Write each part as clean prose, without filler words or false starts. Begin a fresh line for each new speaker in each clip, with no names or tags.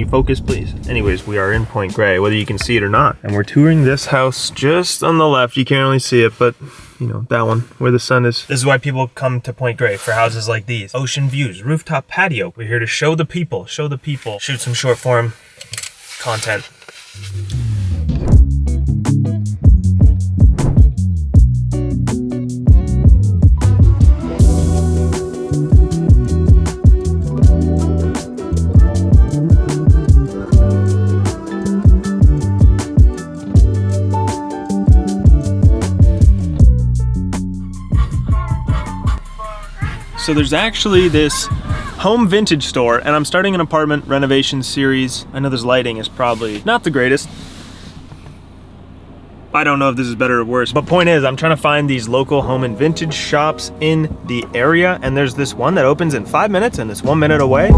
you focus, please? Anyways, we are in Point Grey, whether you can see it or not. And we're touring this house just on the left. You can't really see it, but you know, that one where the sun is. This is why people come to Point Grey, for houses like these. Ocean views, rooftop patio. We're here to show the people, shoot some short form content. So there's actually this home vintage store, and I'm starting an apartment renovation series. I know this lighting is probably not the greatest. I don't know if this is better or worse, but point is, I'm trying to find these local home and vintage shops in the area, and there's this one that opens in 5 minutes and it's 1 minute away.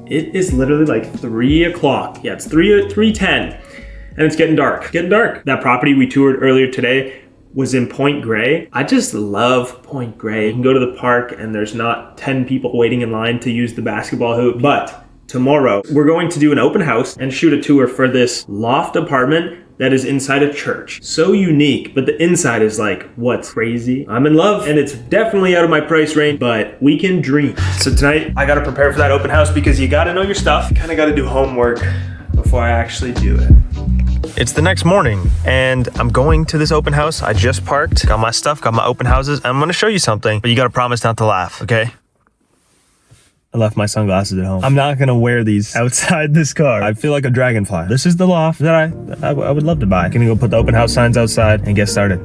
It is literally like 3 o'clock. Yeah, it's 3:10, and it's getting dark. That property we toured earlier today was in Point Grey. I just love Point Grey. You can go to the park and there's not 10 people waiting in line to use the basketball hoop. But tomorrow we're going to do an open house and shoot a tour for this loft apartment that is inside a church. So unique, but the inside is like, what's crazy? I'm in love, and it's definitely out of my price range, but we can dream. So tonight, I gotta prepare for that open house because you gotta know your stuff. You kinda gotta do homework before I actually do it. It's the next morning, and I'm going to this open house. I just parked, got my stuff, got my open houses. I'm gonna show you something, but you gotta promise not to laugh, okay? I left my sunglasses at home. I'm not gonna wear these outside this car. I feel like a dragonfly. This is the loft that I would love to buy. I'm gonna go put the open house signs outside and get started.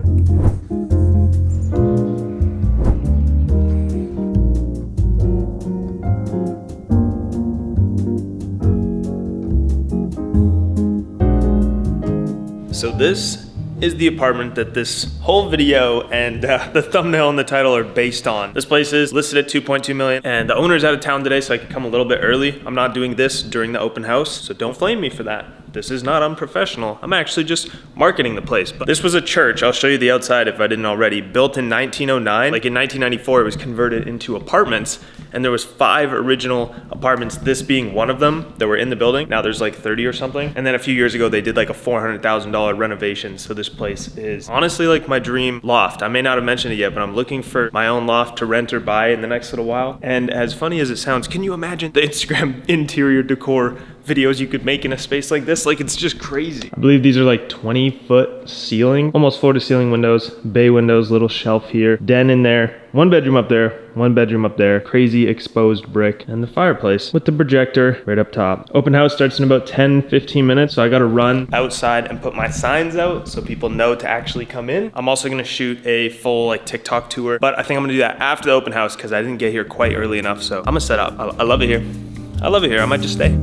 So this is the apartment that this whole video and the thumbnail and the title are based on. This place is listed at 2.2 million, and the owner's out of town today, so I could come a little bit early. I'm not doing this during the open house, so don't flame me for that. This is not unprofessional. I'm actually just marketing the place. But this was a church. I'll show you the outside if I didn't already. Built in 1909. Like in 1994, it was converted into apartments, and there was 5 original apartments, this being one of them, that were in the building. Now there's like 30 or something. And then a few years ago, they did like a $400,000 renovation. So this place is honestly like my dream loft. I may not have mentioned it yet, but I'm looking for my own loft to rent or buy in the next little while. And as funny as it sounds, can you imagine the Instagram interior decor videos you could make in a space like this? Like, it's just crazy. I believe these are like 20-foot ceiling, almost floor to ceiling windows, bay windows, little shelf here, den in there, 1 bedroom up there, 1 bedroom up there, crazy exposed brick, and the fireplace with the projector right up top. Open house starts in about 10-15 minutes, so I gotta run outside and put my signs out so people know to actually come in. I'm also gonna shoot a full like TikTok tour, but I think I'm gonna do that after the open house because I didn't get here quite early enough, so I'm gonna set up. I love it here. I love it here. I might just stay.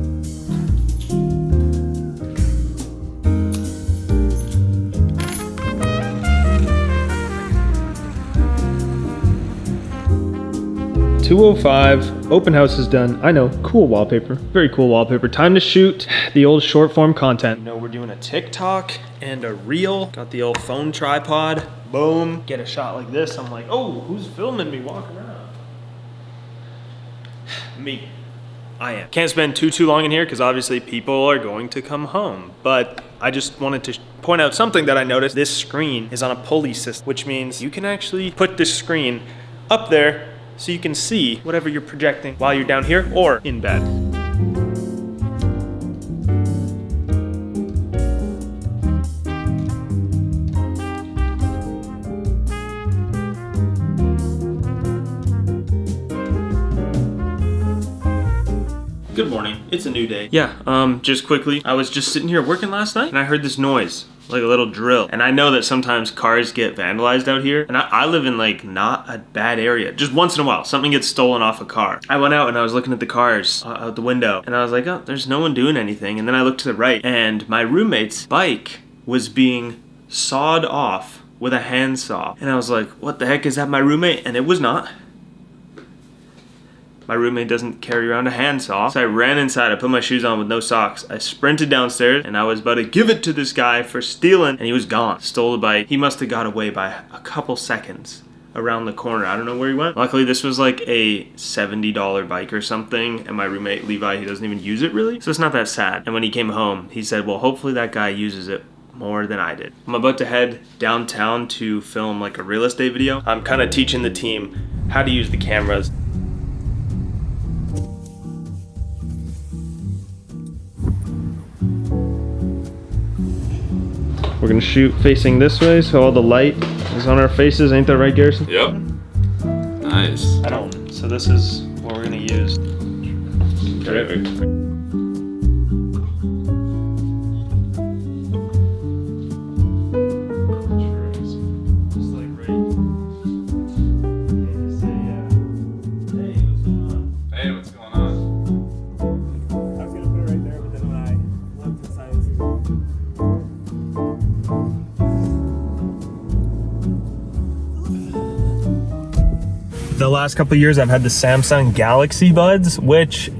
$2:05, open house is done. I know, cool wallpaper, very cool wallpaper. Time to shoot the old short form content. You know, we're doing a TikTok and a reel. Got the old phone tripod, boom. Get a shot like this, I'm like, oh, who's filming me walking around? Me, I am. Can't spend too long in here because obviously people are going to come home. But I just wanted to point out something that I noticed. This screen is on a pulley system, which means you can actually put this screen up there so you can see whatever you're projecting while you're down here or in bed. Good morning, it's a new day. Yeah, just quickly, I was just sitting here working last night and I heard this noise. like a little drill. And I know that sometimes cars get vandalized out here, and I live in like not a bad area. Just once in a while, something gets stolen off a car. I went out and I was looking at the cars out the window, and I was like, oh, there's no one doing anything. And then I looked to the right, and my roommate's bike was being sawed off with a handsaw. And I was like, what the heck, is that my roommate? And it was not. My roommate doesn't carry around a handsaw. So I ran inside, I put my shoes on with no socks. I sprinted downstairs and I was about to give it to this guy for stealing, and he was gone. Stole the bike. He must have got away by a couple seconds around the corner. I don't know where he went. Luckily, this was like a $70 bike or something, and my roommate Levi, he doesn't even use it really. So it's not that sad. And when he came home, he said, well, hopefully that guy uses it more than I did. I'm about to head downtown to film like a real estate video. I'm kind of teaching the team how to use the cameras. We're gonna shoot facing this way, so all the light is on our faces. Ain't that right, Garrison?
Yep. Nice.
So this is what we're gonna use.
Terrific.
The last couple of years I've had the Samsung Galaxy Buds, which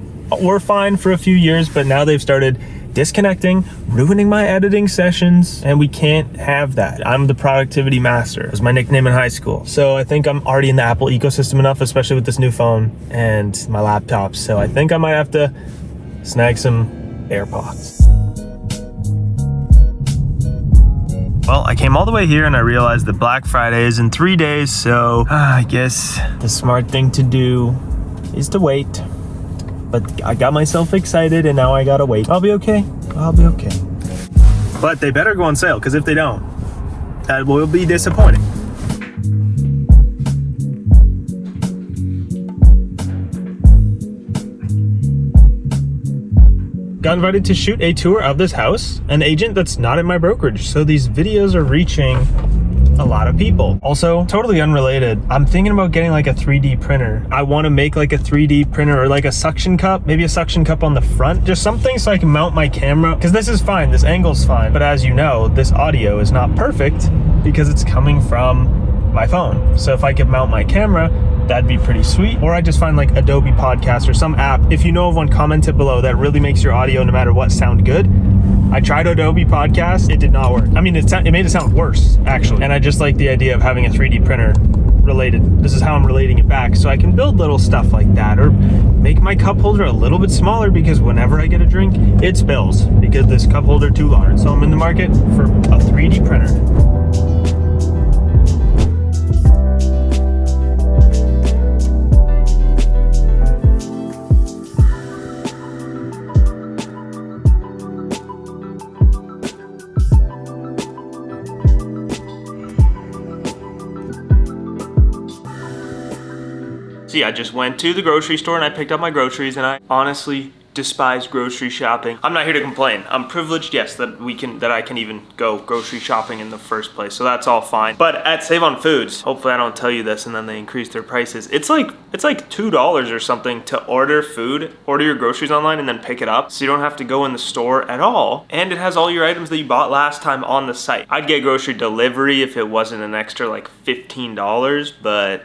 were fine for a few years, but now they've started disconnecting, ruining my editing sessions, and we can't have that. I'm the productivity master. It was my nickname in high school. So I think I'm already in the Apple ecosystem enough, especially with this new phone and my laptop. So I think I might have to snag some AirPods. Well, I came all the way here and I realized that Black Friday is in 3 days, so I guess the smart thing to do is to wait. But I got myself excited and now I gotta wait. I'll be okay. I'll be okay. But they better go on sale, because if they don't, that will be disappointing. Got invited to shoot a tour of this house, an agent that's not in my brokerage. So these videos are reaching a lot of people. Also, totally unrelated, I'm thinking about getting like a 3D printer. I want to make like a 3D printer or like a suction cup, maybe a suction cup on the front, just something so I can mount my camera. Because this is fine, this angle's fine. But as you know, this audio is not perfect because it's coming from my phone. So if I could mount my camera, that'd be pretty sweet. Or I just find like Adobe Podcast or some app. If you know of one, comment it below, that really makes your audio, no matter what, sound good. I tried Adobe Podcast, it did not work. I mean, it made it sound worse, actually. And I just like the idea of having a 3D printer related. This is how I'm relating it back, so I can build little stuff like that, or make my cup holder a little bit smaller, because whenever I get a drink, it spills because this cup holder too large. So I'm in the market for a 3D printer. See, I just went to the grocery store and I picked up my groceries, and I honestly despise grocery shopping. I'm not here to complain. I'm privileged, yes, that I can even go grocery shopping in the first place. So that's all fine. But at Save on Foods, hopefully I don't tell you this and then they increase their prices. It's like $2 or something to order your groceries online and then pick it up. So you don't have to go in the store at all. And it has all your items that you bought last time on the site. I'd get grocery delivery if it wasn't an extra like $15, but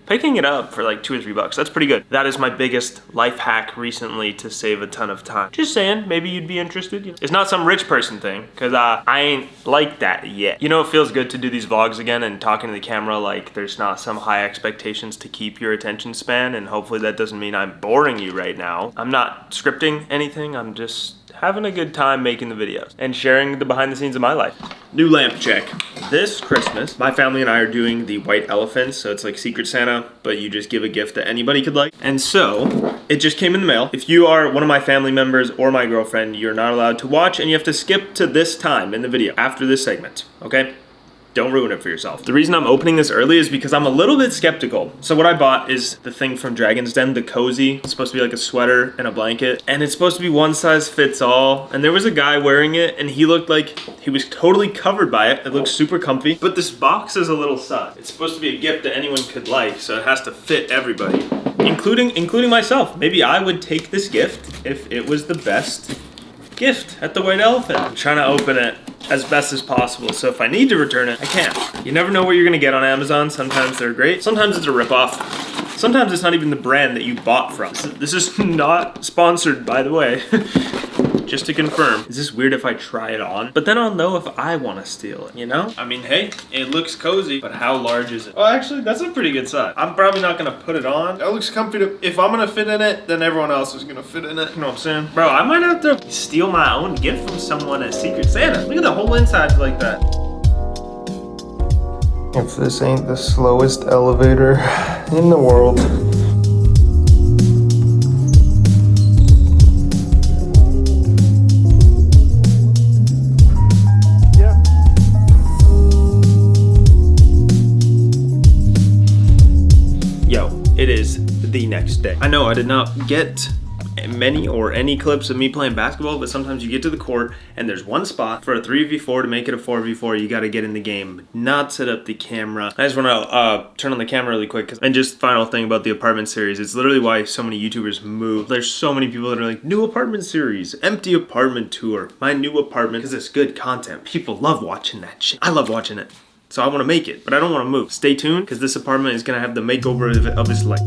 picking it up for like $2 or $3, that's pretty good. That is my biggest life hack recently to save a ton of time. Just saying, maybe you'd be interested. It's not some rich person thing, because I ain't like that yet. You know, it feels good to do these vlogs again and talking to the camera like there's not some high expectations to keep your attention span, and hopefully that doesn't mean I'm boring you right now. I'm not scripting anything, I'm just having a good time making the videos and sharing the behind the scenes of my life. New lamp check. This Christmas, my family and I are doing the white elephants, so it's like Secret Santa, but you just give a gift that anybody could like. And so, it just came in the mail. If you are one of my family members or my girlfriend, you're not allowed to watch, and you have to skip to this time in the video, after this segment, okay? don't ruin it for yourself. The reason I'm opening this early is because I'm a little bit skeptical. So what I bought is the thing from Dragon's Den, the cozy. It's supposed to be like a sweater and a blanket, and it's supposed to be one size fits all. And there was a guy wearing it, and he looked like he was totally covered by it. It looks super comfy, but this box is a little sus. It's supposed to be a gift that anyone could like, so it has to fit everybody, including myself. Maybe I would take this gift if it was the best gift at the White Elephant. I'm trying to open it as best as possible, so if I need to return it, I can. You never know what you're gonna get on Amazon. Sometimes they're great, sometimes it's a ripoff. Sometimes it's not even the brand that you bought from. This is not sponsored, by the way. Just to confirm. Is this weird if I try it on? But then I'll know if I want to steal it, you know? I mean, hey, it looks cozy, but how large is it? Oh, actually, that's a pretty good size. I'm probably not gonna put it on. That looks comfy if I'm gonna fit in it, then everyone else is gonna fit in it. You know what I'm saying? Bro, I might have to steal my own gift from someone as Secret Santa. Look at the whole inside like that. If this ain't the slowest elevator in the world. It is the next day. I know I did not get many or any clips of me playing basketball, but sometimes you get to the court and there's one spot for a 3v4 to make it a 4v4. You got to get in the game, not set up the camera. I just want to turn on the camera really quick. And just final thing about the apartment series, it's literally why so many YouTubers move. There's so many people that are like, new apartment series, empty apartment tour, my new apartment, because it's good content. People love watching that shit. I love watching it. So I want to make it, but I don't want to move. Stay tuned, because this apartment is going to have the makeover of its life.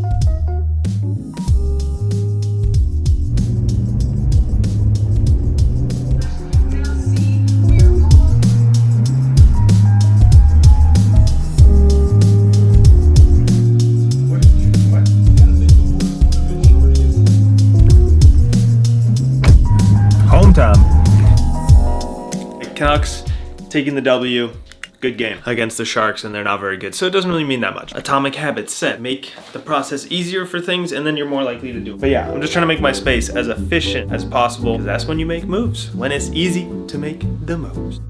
Home time. Canucks taking the W. Good game against the Sharks, and they're not very good, so it doesn't really mean that much. Atomic habits set. Make the process easier for things, and then you're more likely to do it. But yeah, I'm just trying to make my space as efficient as possible, because that's when you make moves, when it's easy to make the moves.